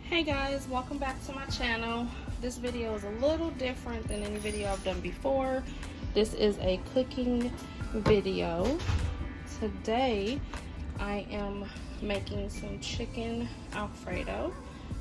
Hey guys, welcome back to my channel. This video is a little different than any video I've done before. This is a cooking video. Today I am making some chicken Alfredo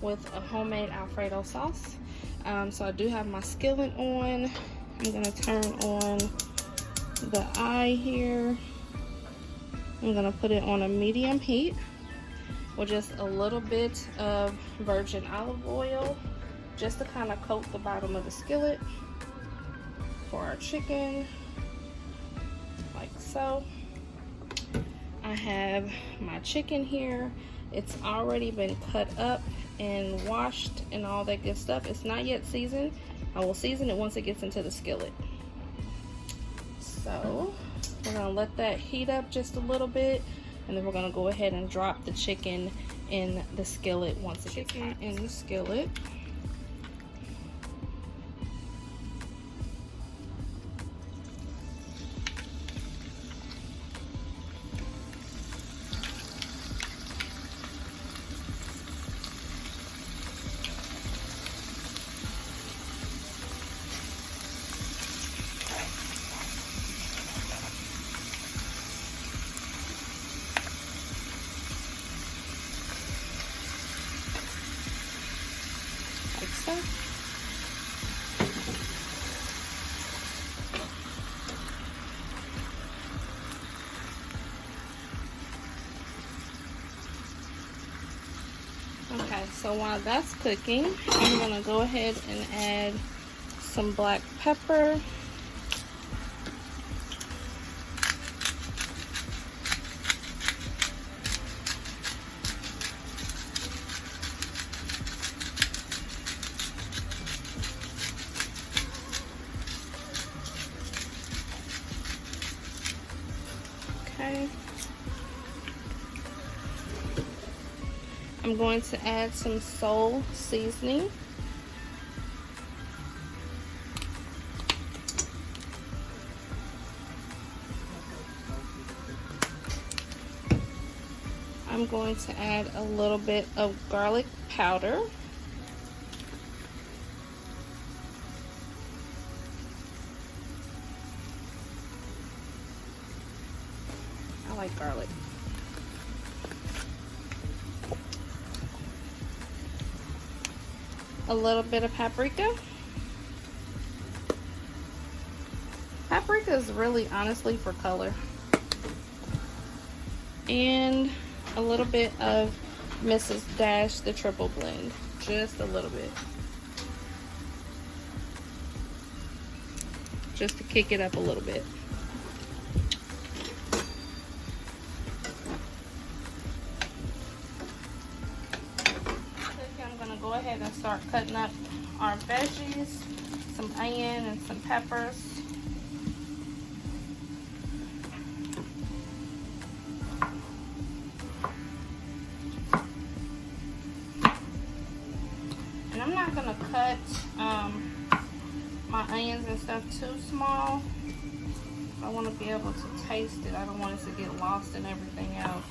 with a homemade Alfredo sauce. So I do have my skillet on. I'm gonna turn on the eye here. I'm gonna put it on a medium heat with just a little bit of virgin olive oil just to kind of coat the bottom of the skillet for our chicken, like so. I have my chicken here. It's already been cut up and washed and all that good stuff. It's not yet seasoned. I will season it once it gets into the skillet. So we're gonna let that heat up just a little bit, and then we're gonna go ahead and drop the chicken in the skillet once it gets hot. In the skillet. Like so. Okay, so while that's cooking, I'm gonna go ahead and add some black pepper. Okay. I'm going to add some soul seasoning. I'm going to add a little bit of garlic powder. I like garlic. A little bit of paprika. Paprika is really honestly for color. And a little bit of Mrs. Dash, the triple blend. Just a little bit. Just to kick it up a little bit. I'm gonna go ahead and start cutting up our veggies, some onion and some peppers. And I'm not gonna cut my onions and stuff too small. I want to be able to taste it. I don't want it to get lost in everything else.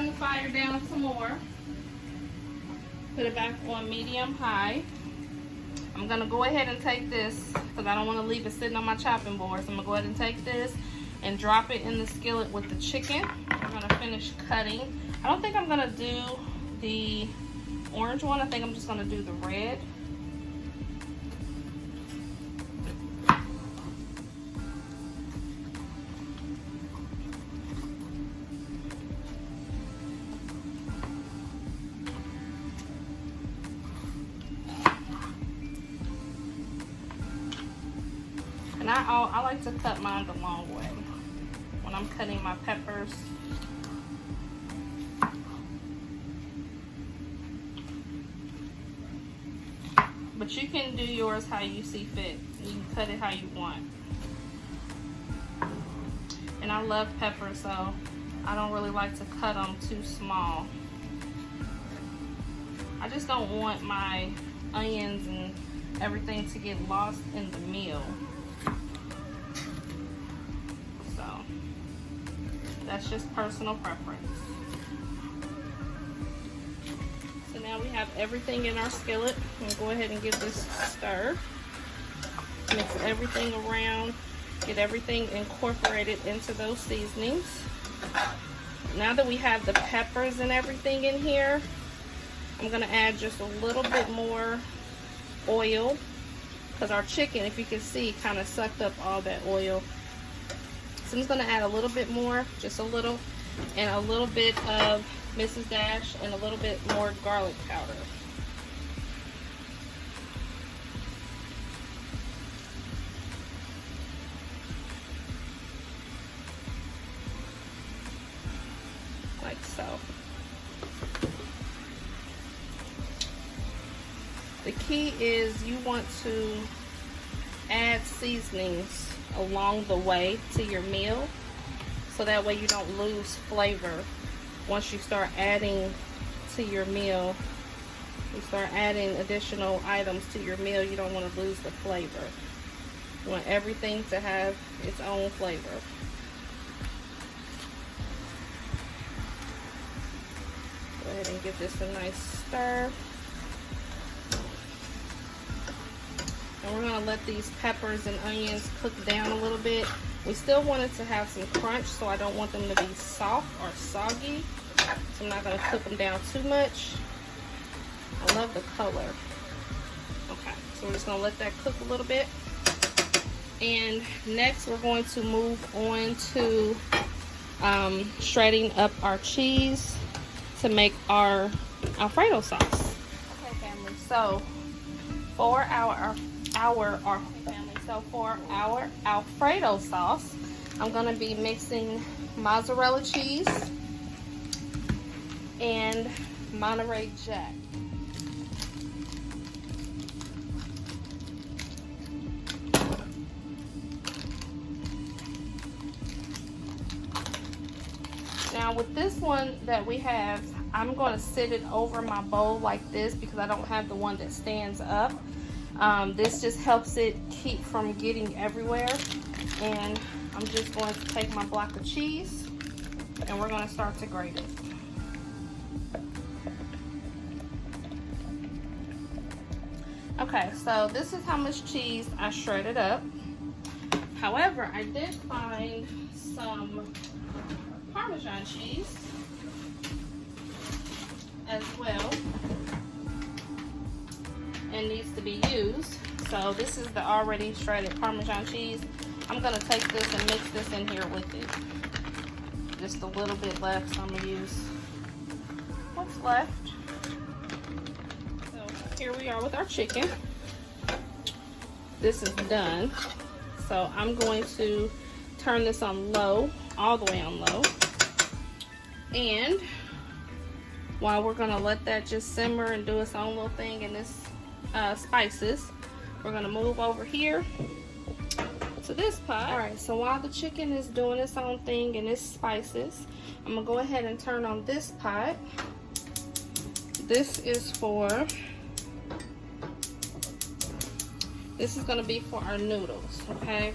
turn the fire down some more. Put it back on medium-high. I'm gonna go ahead and take this because I don't want to leave it sitting on my chopping board. So I'm gonna go ahead and take this and drop it in the skillet with the chicken. I'm gonna finish cutting. I don't think I'm gonna do the orange one. I think I'm just gonna do the red. And I like to cut mine the long way when I'm cutting my peppers. But you can do yours how you see fit. You can cut it how you want. And I love peppers, so I don't really like to cut them too small. I just don't want my onions and everything to get lost in the meal. So that's just personal preference. So now we have everything in our skillet. I'm gonna go ahead and give this a stir. Mix everything around. Get everything incorporated into those seasonings. Now that we have the peppers and everything in here, I'm gonna add just a little bit more oil because our chicken, if you can see, kind of sucked up all that oil. So I'm just gonna add a little bit more, just a little, and a little bit of Mrs. Dash and a little bit more garlic powder. Like so. The key is you want to add seasonings along the way to your meal so that way you don't lose flavor. Once you start adding to your meal, you start adding additional items to your meal, you don't want to lose the flavor. You want everything to have its own flavor. Go ahead and give this a nice stir. And we're going to let these peppers and onions cook down a little bit. We still want it to have some crunch, so I don't want them to be soft or soggy. So I'm not going to cook them down too much. I love the color. Okay, so we're just going to let that cook a little bit. And next we're going to move on to shredding up our cheese to make our Alfredo sauce. Okay, family, so for our Alfredo sauce, I'm going to be mixing mozzarella cheese and Monterey Jack. Now with this one that we have, I'm going to sit it over my bowl like this because I don't have the one that stands up. This just helps it keep from getting everywhere. And I'm just going to take my block of cheese and we're going to start to grate it. Okay, so this is how much cheese I shredded up. However, I did find some Parmesan cheese as well, and needs to be used. So this is the already shredded Parmesan cheese. I'm gonna take this and mix this in here with it. Just a little bit left, so I'm gonna use what's left. So here we are with our chicken. This is done. So I'm going to turn this on low, all the way on low. And while we're gonna let that just simmer and do its own little thing in this spices, we're gonna move over here to this pot. All right, so while the chicken is doing its own thing in its spices, I'm gonna go ahead and turn on this pot. This is gonna be for our noodles, okay?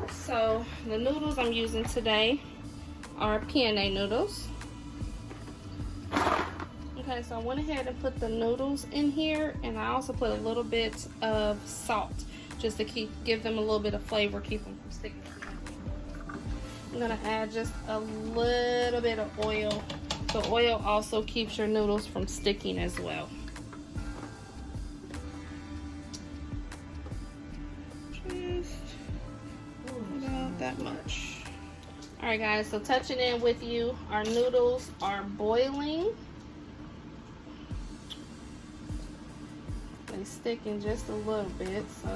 So the noodles I'm using today are penne noodles. Okay, so I went ahead and put the noodles in here, and I also put a little bit of salt just to give them a little bit of flavor, keep them from sticking together. I'm gonna add just a little bit of oil. So oil also keeps your noodles from sticking as well. Just about that much. All right, guys, so touching in with you, our noodles are boiling. They sticking just a little bit, so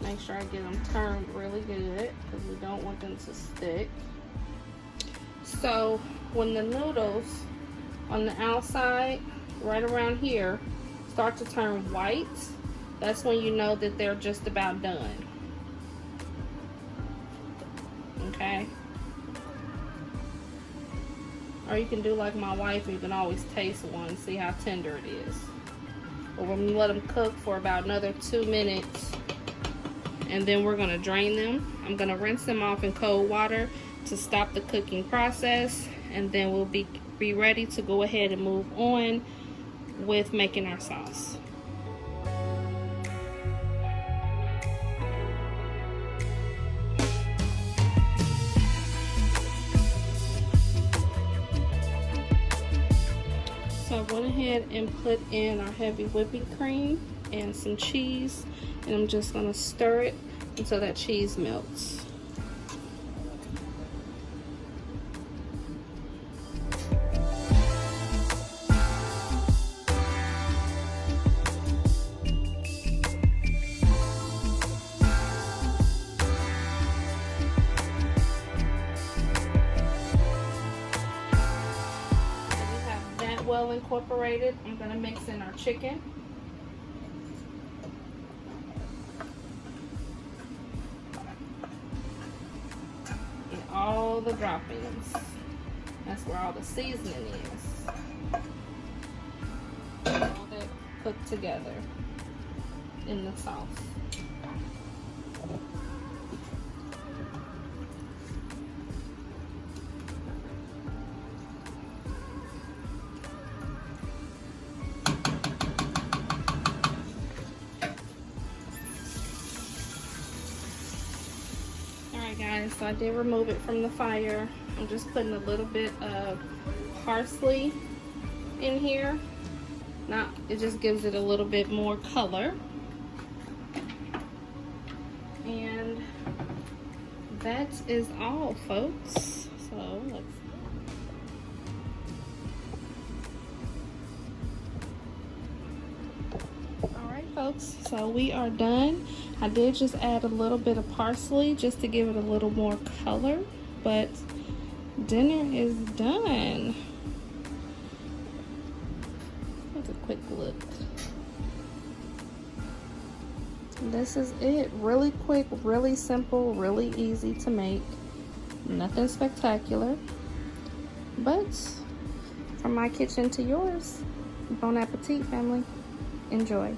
make sure I get them turned really good because we don't want them to stick. So when the noodles on the outside, right around here, start to turn white, that's when you know that they're just about done. Okay? Or you can do like my wife, you can always taste one, see how tender it is. But we're gonna let them cook for about another 2 minutes, and then we're gonna drain them. I'm gonna rinse them off in cold water to stop the cooking process, and then we'll be ready to go ahead and move on with making our sauce. So I went ahead and put in our heavy whipping cream and some cheese, and I'm just gonna stir it until that cheese melts. Well incorporated, I'm going to mix in our chicken. And all the droppings. That's where all the seasoning is. All that cooked together in the sauce. Guys, so I did remove it from the fire. I'm just putting a little bit of parsley in here. Now it just gives it a little bit more color. And that is all, folks. So let's folks, so we are done. I did just add a little bit of parsley just to give it a little more color, but dinner is done. Let's take a quick look. This is it. Really quick, really simple, really easy to make. Nothing spectacular, but from my kitchen to yours. Bon appetit, family. Enjoy.